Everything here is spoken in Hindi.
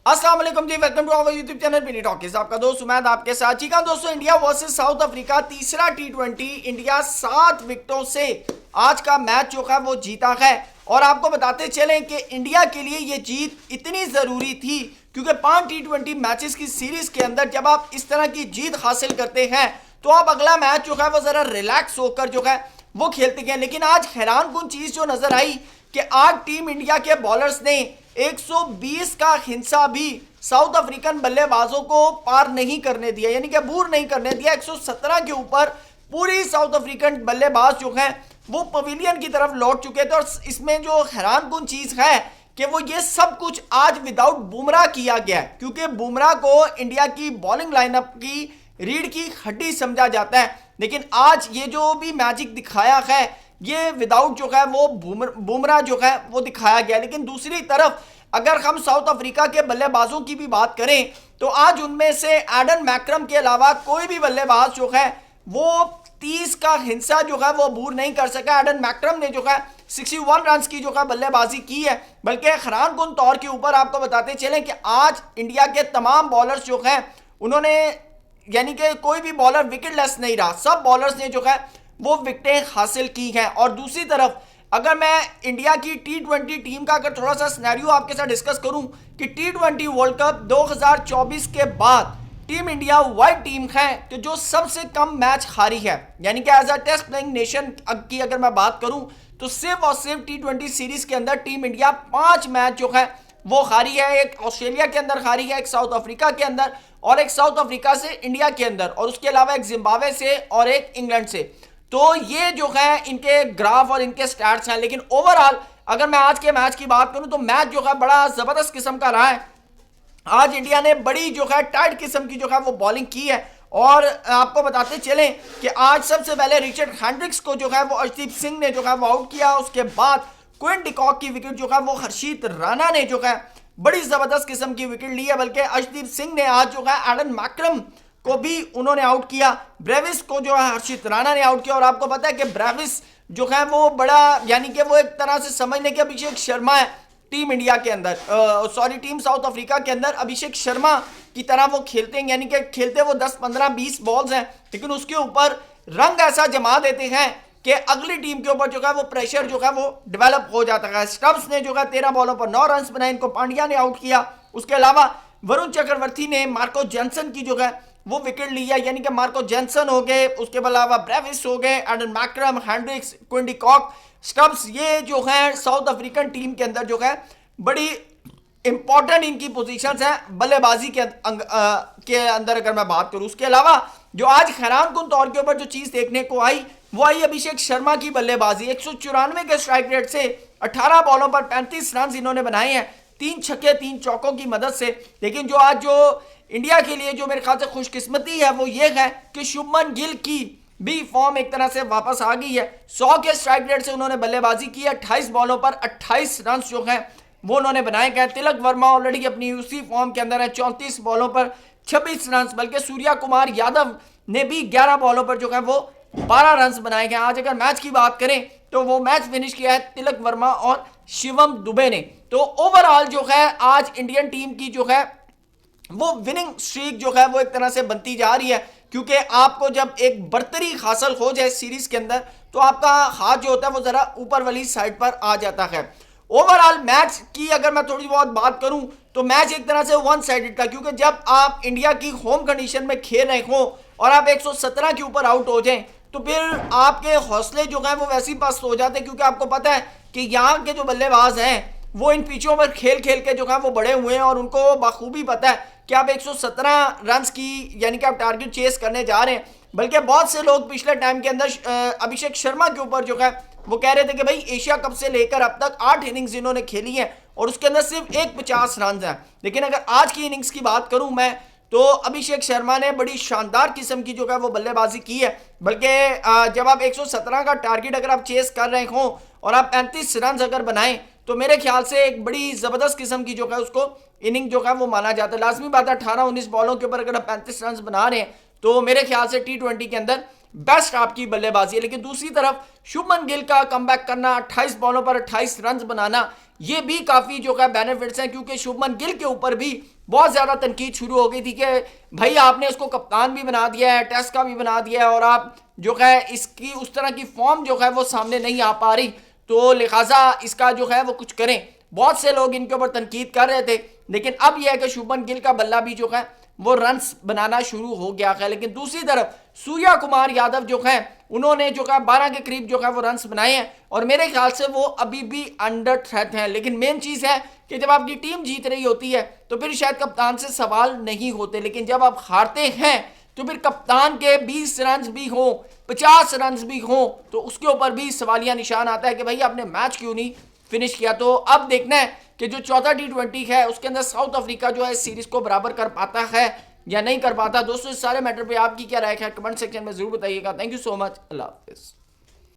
अस्सलाम वालेकुम जी, welcome to our YouTube channel Mini Talkies. आपका दोस्त उमैद आपके साथ। जी हाँ दोस्तों, इंडिया वर्सेस साउथ अफ्रीका तीसरा टी20। इंडिया 7 विकेटों से आज का मैच जो है वो जीता है। और आपको बताते चलें कि इंडिया के लिए ये जीत इतनी ज़रूरी थी क्योंकि 5 टी20 मैचेस की सीरीज के अंदर जब आप इस तरह की जीत हासिल करते हैं तो आप अगला मैच जो है वो ज़रा रिलैक्स होकर जो है वो खेलते हैं। लेकिन आज हैरानकुन चीज़ जो नज़र आई कि आज टीम इंडिया के बॉलर्स ने 120 का हिंसा भी साउथ अफ्रीकन बल्लेबाजों को पार नहीं करने दिया, यानी कि अबूर नहीं करने दिया। 117 के ऊपर पूरी साउथ अफ्रीकन बल्लेबाज जो हैं वो पवेलियन की तरफ लौट चुके थे। और इसमें जो हैरानकुन चीज है कि वो ये सब कुछ आज विदाउट बुमराह किया गया है, क्योंकि बुमराह को इंडिया की बॉलिंग लाइनअप की रीढ़ की हड्डी समझा जाता है। लेकिन आज ये जो भी मैजिक दिखाया है ये विदाउट जो है वो बुमराह जो है वो दिखाया गया। लेकिन दूसरी तरफ अगर हम साउथ अफ्रीका के बल्लेबाजों की भी बात करें तो आज उनमें से एडन मैक्रम के अलावा कोई भी बल्लेबाज जो है वो 30 का हिंसा जो है वो अबूर नहीं कर सका। एडन मैक्रम ने जो है 61 रन की जो है बल्लेबाजी की है। बल्कि हैरानकुन तौर के ऊपर आपको बताते चलें कि आज इंडिया के तमाम बॉलर्स जो हैं उन्होंने, यानी कि कोई भी बॉलर विकेटलेस नहीं रहा, सब बॉलर्स ने जो है वो विकेटें हासिल की हैं। और दूसरी तरफ अगर मैं इंडिया की टी20 टीम का अगर थोड़ा सा सिनेरियो आपके साथ डिस्कस करूं कि टी20 वर्ल्ड कप 2024 के बाद टीम इंडिया वाइट टीम है तो जो सबसे कम मैच हारी है, यानी कि as a test playing nation की अगर मैं बात करूं तो सिर्फ और सिर्फ टी20 सीरीज के अंदर टीम इंडिया 5 मैच जो है वो हारी है। एक ऑस्ट्रेलिया के अंदर हारी है, एक साउथ अफ्रीका के अंदर और एक साउथ अफ्रीका से इंडिया के अंदर, और उसके अलावा एक जिम्बाब्वे से और एक इंग्लैंड से। तो ये जो है इनके ग्राफ और इनके स्टैट्स हैं। लेकिन ओवरऑल अगर मैं आज के मैच की बात करूं तो मैच जो है बड़ा जबरदस्त किस्म का रहा है। आज इंडिया ने बड़ी जो है टाइट किस्म की जो है वो बॉलिंग की है। और आपको बताते चलें कि आज सबसे पहले रिचर्ड हैंड्रिक्स को जो है वो अर्शदीप सिंह ने जो है वो आउट किया। उसके बाद क्विंटन डिकॉक की विकेट जो है वो हर्षित राणा ने जो है बड़ी जबरदस्त किस्म की विकेट ली है। बल्कि अर्शदीप सिंह ने आज जो है एडन मैक्रम को भी उन्होंने आउट किया। ब्रेविस को जो है हर्षित राणा ने आउट किया। और आपको पता है कि ब्रेविस जो है वो बड़ा, यानी कि वो एक तरह से समझ लें कि अभिषेक शर्मा है टीम इंडिया के अंदर, टीम साउथ अफ्रीका के अंदर अभिषेक शर्मा की तरह वो खेलते हैं, यानी कि खेलते वो 10 15 20 बॉल्स हैं लेकिन उसके ऊपर रंग ऐसा जमा देते हैं कि अगली टीम के ऊपर जो है वो प्रेशर जो है वो डेवलप हो जाता है। स्टब्स ने जो है 13 बॉलों पर 9 रन बनाए, इनको पांड्या ने आउट किया। उसके अलावा वरुण चक्रवर्ती ने मार्को जॉनसन की जो है वो विकेट लिया, यानी कि मार्को जॉनसन हो गए, उसके अलावा ब्रेविस हो गए, Aiden Markram, Hendricks, Quinton de Kock, Stubbs, ये जो है साउथ अफ्रीकन टीम के अंदर जो है बड़ी इंपॉर्टेंट इनकी पोजीशंस हैं बल्लेबाजी के अंदर अगर मैं बात करूं। उसके अलावा जो आज हैरानकुन तौर के ऊपर जो चीज देखने को आई वो आई अभिषेक शर्मा की बल्लेबाजी। 194 के स्ट्राइक रेट से 18 बॉलों पर 35 रन इन्होंने बनाए हैं, 3 छक्के 3 चौकों की मदद से। लेकिन जो आज जो इंडिया के लिए जो मेरे ख्याल से खुशकिस्मती है वो ये है कि शुभमन गिल की भी फॉर्म एक तरह से वापस आ गई है। 100 के स्ट्राइक रेट से उन्होंने बल्लेबाजी की है, 28 बॉलों पर 28 रन जो हैं वो उन्होंने बनाए गए। तिलक वर्मा ऑलरेडी अपनी उसी फॉर्म के अंदर है, 34 बॉलों पर 26 रन। बल्कि सूर्या कुमार यादव ने भी 11 बॉलों पर जो है वो 12 रन बनाए गए। आज अगर मैच की बात करें तो वो मैच फिनिश किया है तिलक वर्मा और शिवम दुबे ने। तो ओवरऑल जो है आज इंडियन टीम की जो है वो विनिंग स्ट्रीक जो है वो एक तरह से बनती जा रही है, क्योंकि आपको जब एक बर्तरी हासिल हो जाए सीरीज के अंदर तो आपका हाथ जो होता है वो जरा ऊपर वाली साइड पर आ जाता है। ओवरऑल मैच की अगर मैं थोड़ी बहुत बात करूं तो मैच एक तरह से वन साइडेड था, क्योंकि जब आप इंडिया की होम कंडीशन में खेल रहे हो और आप 117 के ऊपर आउट हो जाएं तो फिर आपके हौसले जो हैं वो वैसे ही पस्त हो जाते हैं, क्योंकि आपको पता है कि यहाँ के जो बल्लेबाज हैं वो इन पिचों पर खेल खेल के जो है वो बड़े हुए हैं और उनको बखूबी पता है कि आप 117 रन की, यानी कि आप टारगेट चेस करने जा रहे हैं। बल्कि बहुत से लोग पिछले टाइम के अंदर अभिषेक शर्मा के ऊपर जो है वो कह रहे थे कि भाई एशिया कप से लेकर अब तक 8 इनिंग्स इन्होंने खेली है और उसके अंदर सिर्फ एक 50 रन है। लेकिन अगर आज की इनिंग्स की बात करूं मैं तो अभिषेक शर्मा ने बड़ी शानदार किस्म की जो है वो बल्लेबाजी की है। बल्कि जब आप 117 का टारगेट अगर आप चेस कर रहे हो और आप 35 रन अगर बनाएं तो मेरे ख्याल से एक बड़ी जबरदस्त किस्म की जो है उसको इनिंग जो है वो माना जाता है। लाजमी बात है 18-19 बॉलों के ऊपर अगर आप 35 रन बना रहे हैं तो मेरे ख्याल से टी20 के अंदर बेस्ट आपकी बल्लेबाजी है। लेकिन दूसरी तरफ शुभमन गिल का कमबैक करना, 28 बॉलों पर 28 रन बनाना, ये भी काफी जो है बेनिफिट्स हैं, क्योंकि शुभमन गिल के ऊपर भी बहुत ज्यादा तनकीद शुरू हो गई थी कि भाई आपने इसको कप्तान भी बना दिया है, टेस्ट का भी बना दिया है, और आप जो है इसकी उस तरह की फॉर्म जो है वो सामने नहीं आ पा रही, तो लिहाजा इसका जो है वो कुछ करें। बहुत से लोग इनके ऊपर तनकीद कर रहे थे, लेकिन अब यह है कि शुभमन गिल का बल्ला भी जो है वो रन्स बनाना शुरू हो गया है। लेकिन दूसरी तरफ सूर्या कुमार यादव जो है उन्होंने जो है 12 के करीब जो है वो रन्स बनाए हैं, और मेरे ख्याल से वो अभी भी अंडर थ्रेट हैं। लेकिन मेन चीज़ है कि जब आपकी टीम जीत रही होती है तो फिर शायद कप्तान से सवाल नहीं होते, लेकिन जब आप हारते हैं तो फिर कप्तान के 20 रन भी हो, 50 रन भी हो, तो उसके ऊपर भी सवालिया निशान आता है कि भाई आपने मैच क्यों नहीं फिनिश किया। तो अब देखना है कि जो चौथा T20 है उसके अंदर साउथ अफ्रीका जो है सीरीज को बराबर कर पाता है या नहीं कर पाता। दोस्तों इस सारे मैटर पे आपकी क्या राय है, कमेंट सेक्शन में जरूर बताइएगा। थैंक यू सो मच, अल्लाह हाफिज़।